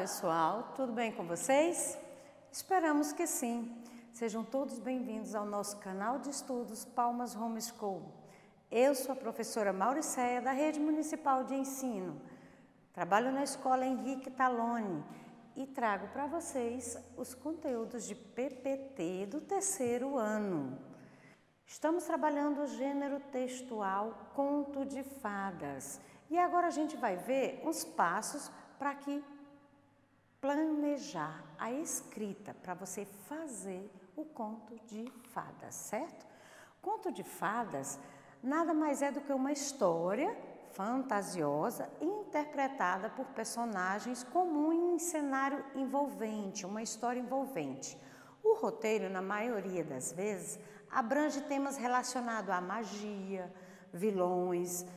pessoal, tudo bem com vocês? Esperamos que sim. Sejam todos bem-vindos ao nosso canal de estudos Palmas Homeschool. Eu sou a professora Mauricéia, da Rede Municipal de Ensino. Trabalho na Escola Henrique Taloni e trago para vocês os conteúdos de PPT do terceiro ano. Estamos trabalhando o gênero textual Conto de Fadas. E agora a gente vai ver uns passos para que planejar a escrita, para você fazer o conto de fadas, certo? Conto de fadas nada mais é do que uma história fantasiosa e interpretada por personagens comuns em cenário envolvente, uma história envolvente. O roteiro, na maioria das vezes, abrange temas relacionados à magia, vilões,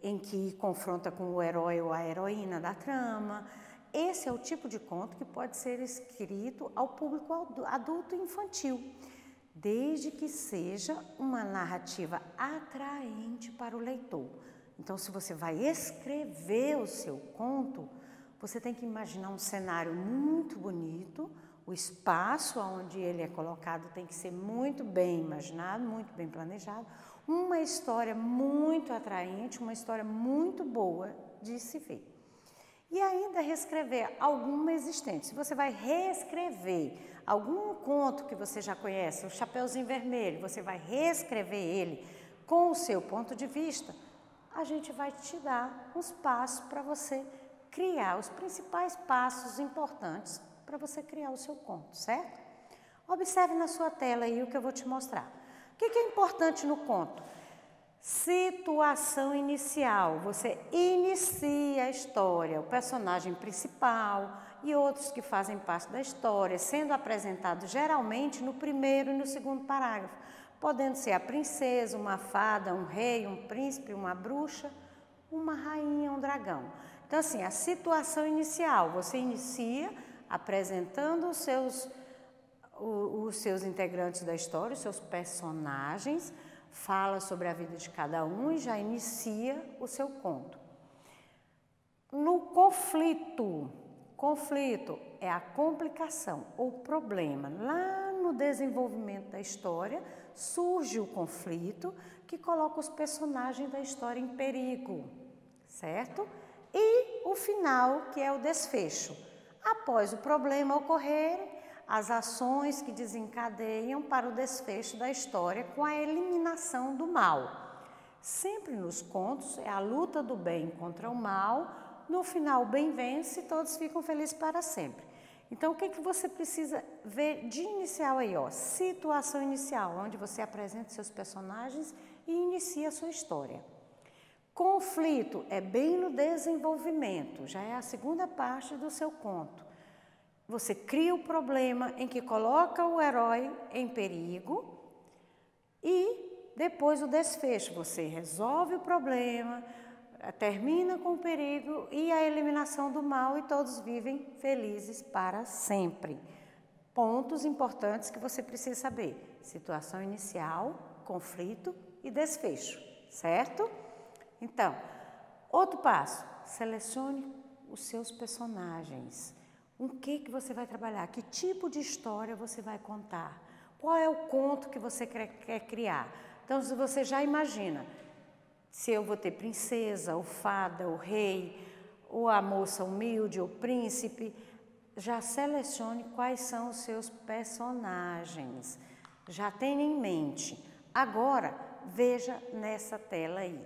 em que confronta com o herói ou a heroína da trama. Esse é o tipo de conto que pode ser escrito ao público adulto e infantil, desde que seja uma narrativa atraente para o leitor. Então, se você vai escrever o seu conto, você tem que imaginar um cenário muito bonito, o espaço onde ele é colocado tem que ser muito bem imaginado, muito bem planejado, uma história muito atraente, uma história muito boa de se ver. E ainda reescrever alguma existente. Se você vai reescrever algum conto que você já conhece, o Chapeuzinho Vermelho, você vai reescrever ele com o seu ponto de vista, a gente vai te dar uns passos para você criar, os principais passos importantes para você criar o seu conto, certo? Observe na sua tela aí o que eu vou te mostrar. O que é importante no conto? Situação inicial. Você inicia a história, o personagem principal e outros que fazem parte da história, sendo apresentados geralmente no primeiro e no segundo parágrafo, podendo ser a princesa, uma fada, um rei, um príncipe, uma bruxa, uma rainha, um dragão. Então, assim, a situação inicial, você inicia apresentando os seus integrantes da história, os seus personagens, fala sobre a vida de cada um e já inicia o seu conto. No conflito é a complicação ou problema. Lá no desenvolvimento da história surge o conflito que coloca os personagens da história em perigo, certo? E o final, que é o desfecho. Após o problema ocorrer, as ações que desencadeiam para o desfecho da história com a eliminação do mal. Sempre nos contos é a luta do bem contra o mal, no final o bem vence e todos ficam felizes para sempre. Então, o que você precisa ver de inicial aí? Situação inicial, onde você apresenta seus personagens e inicia a sua história. Conflito é bem no desenvolvimento, já é a segunda parte do seu conto. Você cria o problema em que coloca o herói em perigo e depois o desfecho. Você resolve o problema, termina com o perigo e a eliminação do mal e todos vivem felizes para sempre. Pontos importantes que você precisa saber. Situação inicial, conflito e desfecho, certo? Então, outro passo, selecione os seus personagens. O que você vai trabalhar? Que tipo de história você vai contar? Qual é o conto que você quer criar? Então, se você já imagina, se eu vou ter princesa, ou fada, ou rei, ou a moça humilde, ou príncipe, já selecione quais são os seus personagens. Já tenha em mente. Agora, veja nessa tela aí,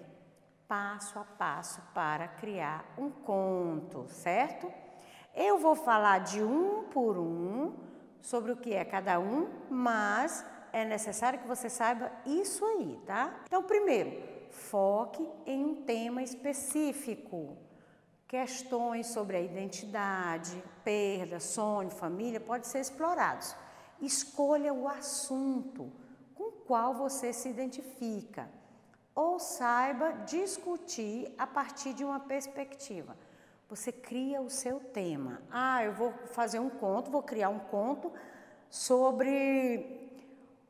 passo a passo para criar um conto, certo? Eu vou falar de um por um sobre o que é cada um, mas é necessário que você saiba isso aí, tá? Então, primeiro, foque em um tema específico. Questões sobre a identidade, perda, sonho, família, podem ser explorados. Escolha o assunto com o qual você se identifica ou saiba discutir a partir de uma perspectiva. Você cria o seu tema. Eu vou fazer um conto, vou criar um conto sobre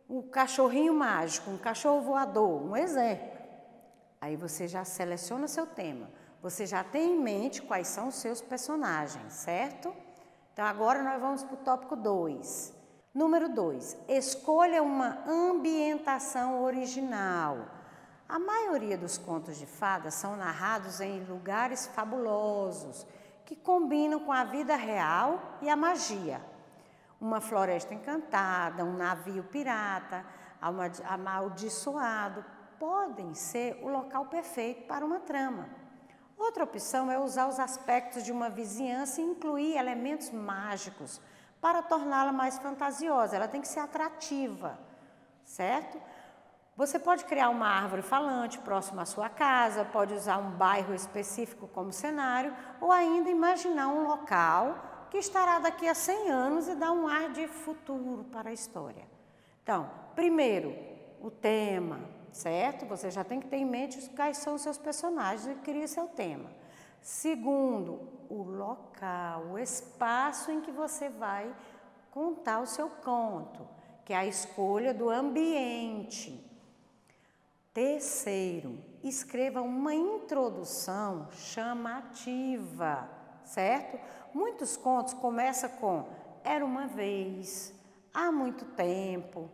o cachorrinho mágico, um cachorro voador, um exemplo. Aí você já seleciona seu tema. Você já tem em mente quais são os seus personagens, certo? Então, agora nós vamos para o tópico 2. Número 2, escolha uma ambientação original. A maioria dos contos de fadas são narrados em lugares fabulosos, que combinam com a vida real e a magia. Uma floresta encantada, um navio pirata, amaldiçoado, podem ser o local perfeito para uma trama. Outra opção é usar os aspectos de uma vizinhança e incluir elementos mágicos para torná-la mais fantasiosa. Ela tem que ser atrativa, certo? Você pode criar uma árvore falante próxima à sua casa, pode usar um bairro específico como cenário, ou ainda imaginar um local que estará daqui a 100 anos e dar um ar de futuro para a história. Então, primeiro, o tema, certo? Você já tem que ter em mente quais são os seus personagens e cria seu tema. Segundo, o local, o espaço em que você vai contar o seu conto, que é a escolha do ambiente. Terceiro, escreva uma introdução chamativa, certo? Muitos contos começam com era uma vez, há muito tempo.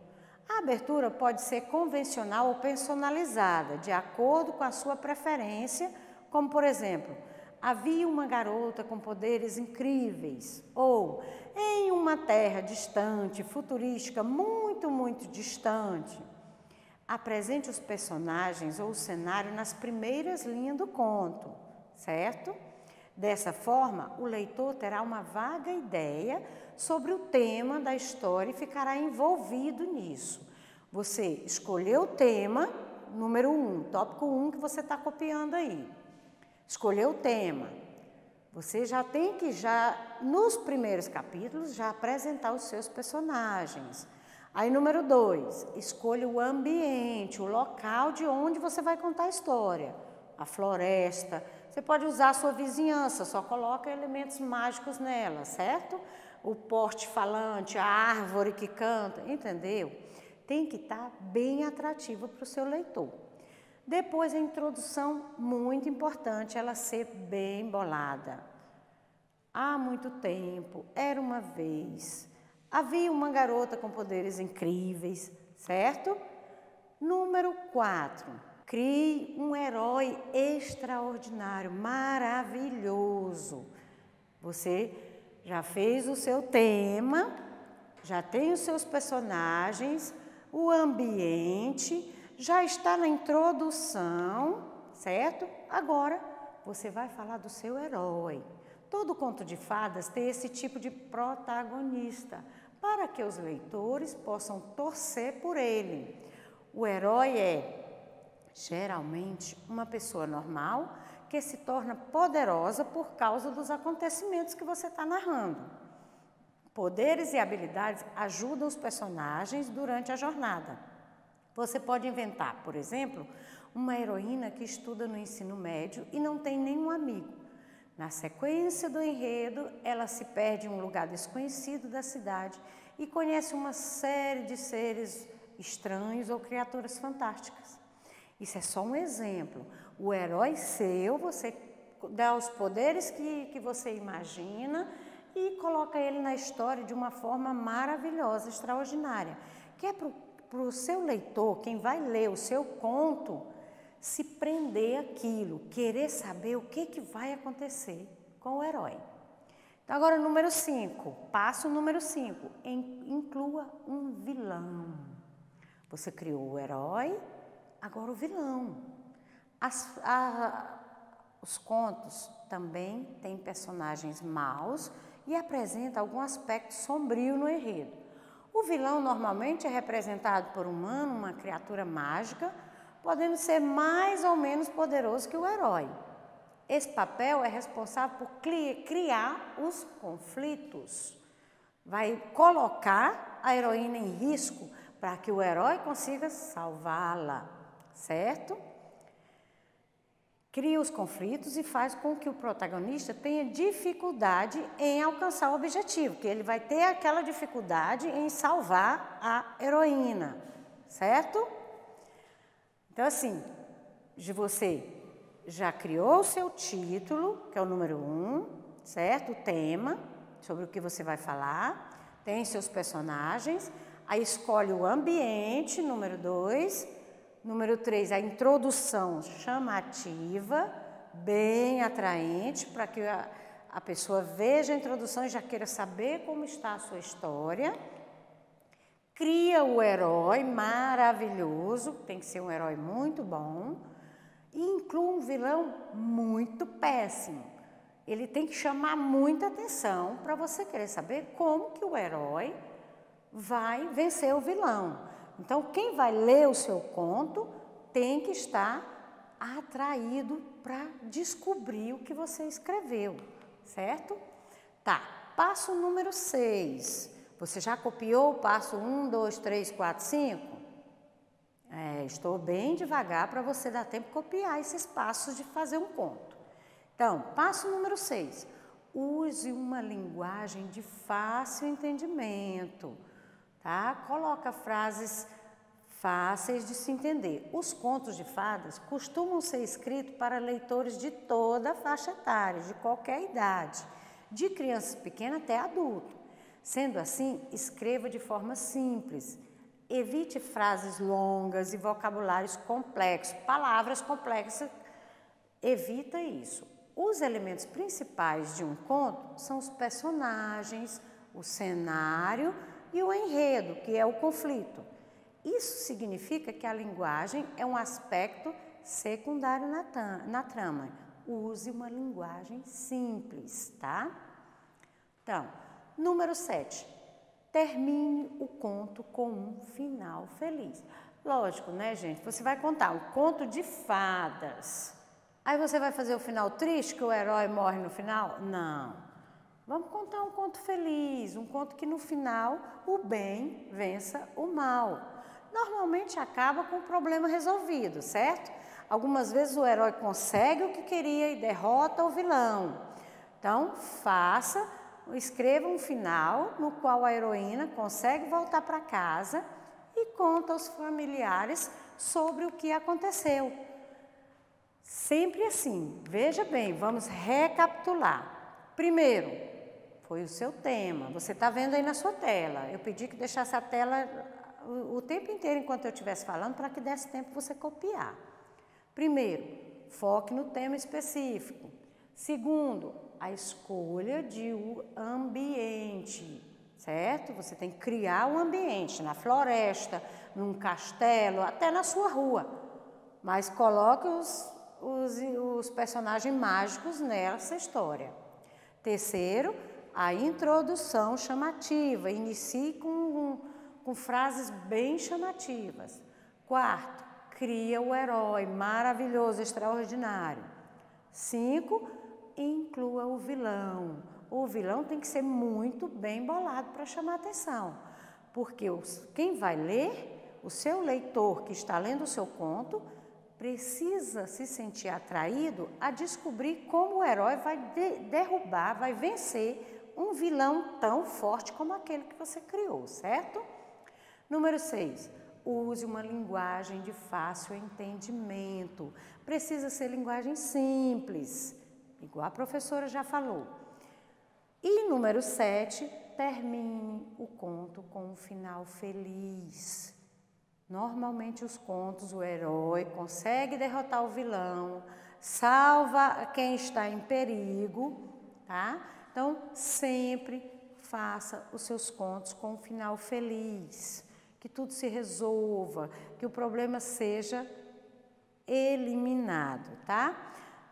A abertura pode ser convencional ou personalizada, de acordo com a sua preferência, como por exemplo, havia uma garota com poderes incríveis, ou em uma terra distante, futurística, muito, muito distante. Apresente os personagens ou o cenário nas primeiras linhas do conto, certo? Dessa forma, o leitor terá uma vaga ideia sobre o tema da história e ficará envolvido nisso. Você escolheu o tema, número 1, tópico 1 que você está copiando aí. Escolheu o tema. Você já tem que, nos primeiros capítulos, já apresentar os seus personagens. Aí, número 2, escolha o ambiente, o local de onde você vai contar a história. A floresta. Você pode usar a sua vizinhança, só coloca elementos mágicos nela, certo? O porte falante, a árvore que canta, entendeu? Tem que estar bem atrativo para o seu leitor. Depois, a introdução, muito importante, ela ser bem bolada. Há muito tempo, era uma vez, havia uma garota com poderes incríveis, certo? Número 4. Crie um herói extraordinário, maravilhoso. Você já fez o seu tema, já tem os seus personagens, o ambiente, já está na introdução, certo? Agora, você vai falar do seu herói. Todo conto de fadas tem esse tipo de protagonista, para que os leitores possam torcer por ele. O herói é geralmente uma pessoa normal que se torna poderosa por causa dos acontecimentos que você está narrando. Poderes e habilidades ajudam os personagens durante a jornada. Você pode inventar, por exemplo, uma heroína que estuda no ensino médio e não tem nenhum amigo. Na sequência do enredo, ela se perde em um lugar desconhecido da cidade e conhece uma série de seres estranhos ou criaturas fantásticas. Isso é só um exemplo. O herói seu, você dá os poderes que você imagina e coloca ele na história de uma forma maravilhosa, extraordinária. Que é para o seu leitor, quem vai ler o seu conto, se prender àquilo, querer saber o que vai acontecer com o herói. Então, agora, número 5. Passo número 5. Inclua um vilão. Você criou o herói, agora o vilão. Os contos também têm personagens maus e apresentam algum aspecto sombrio no enredo. O vilão normalmente é representado por um humano, uma criatura mágica, podendo ser mais ou menos poderoso que o herói. Esse papel é responsável por criar os conflitos. Vai colocar a heroína em risco para que o herói consiga salvá-la, certo? Cria os conflitos e faz com que o protagonista tenha dificuldade em alcançar o objetivo, que ele vai ter aquela dificuldade em salvar a heroína, certo? Então, assim, você já criou o seu título, que é o número 1, certo? O tema. sobre o que você vai falar, tem seus personagens, aí escolhe o ambiente, número 2, número 3, a introdução chamativa, bem atraente, para que a pessoa veja a introdução e já queira saber como está a sua história. Cria o herói maravilhoso, tem que ser um herói muito bom, e inclui um vilão muito péssimo. Ele tem que chamar muita atenção para você querer saber como que o herói vai vencer o vilão. Então, quem vai ler o seu conto tem que estar atraído para descobrir o que você escreveu, certo? Tá, passo número 6. Você já copiou o passo 1, 2, 3, 4, 5? Estou bem devagar para você dar tempo de copiar esses passos de fazer um conto. Então, passo número 6. Use uma linguagem de fácil entendimento, tá? Coloca frases fáceis de se entender. Os contos de fadas costumam ser escritos para leitores de toda a faixa etária, de qualquer idade, de crianças pequenas até adulto. Sendo assim, escreva de forma simples. Evite frases longas e vocabulários complexos, palavras complexas. Evita isso. Os elementos principais de um conto são os personagens, o cenário e o enredo, que é o conflito. Isso significa que a linguagem é um aspecto secundário na trama. Use uma linguagem simples, tá? Então, número 7. Termine o conto com um final feliz. Lógico, né, gente? Você vai contar um conto de fadas. Aí você vai fazer o final triste, que o herói morre no final? Não. Vamos contar um conto feliz, um conto que no final o bem vença o mal. Normalmente acaba com o problema resolvido, certo? Algumas vezes o herói consegue o que queria e derrota o vilão. Então, escreva um final no qual a heroína consegue voltar para casa e conta aos familiares sobre o que aconteceu. Sempre assim, veja bem, vamos recapitular. Primeiro, foi o seu tema, você está vendo aí na sua tela. Eu pedi que deixasse a tela o tempo inteiro enquanto eu estivesse falando para que desse tempo você copiar. Primeiro, foque no tema específico. Segundo, a escolha de um ambiente, certo? Você tem que criar um ambiente na floresta, num castelo, até na sua rua. Mas coloque os personagens mágicos nessa história. Terceiro, a introdução chamativa. Inicie com frases bem chamativas. Quarto, cria o herói maravilhoso, extraordinário. 5, inclua o vilão. O vilão tem que ser muito bem bolado para chamar atenção, porque quem vai ler, o seu leitor que está lendo o seu conto, precisa se sentir atraído a descobrir como o herói vai derrubar, vai vencer um vilão tão forte como aquele que você criou, certo? Número 6. Use uma linguagem de fácil entendimento. Precisa ser linguagem simples, igual a professora já falou. E número 7, termine o conto com um final feliz. Normalmente os contos, o herói consegue derrotar o vilão, salva quem está em perigo, tá? Então, sempre faça os seus contos com um final feliz, que tudo se resolva, que o problema seja eliminado, tá?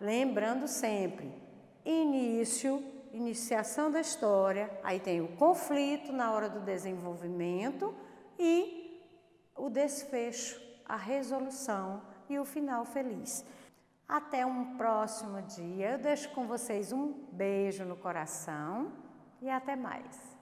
Lembrando sempre, iniciação da história, aí tem o conflito na hora do desenvolvimento e o desfecho, a resolução e o final feliz. Até um próximo dia. Eu deixo com vocês um beijo no coração e até mais.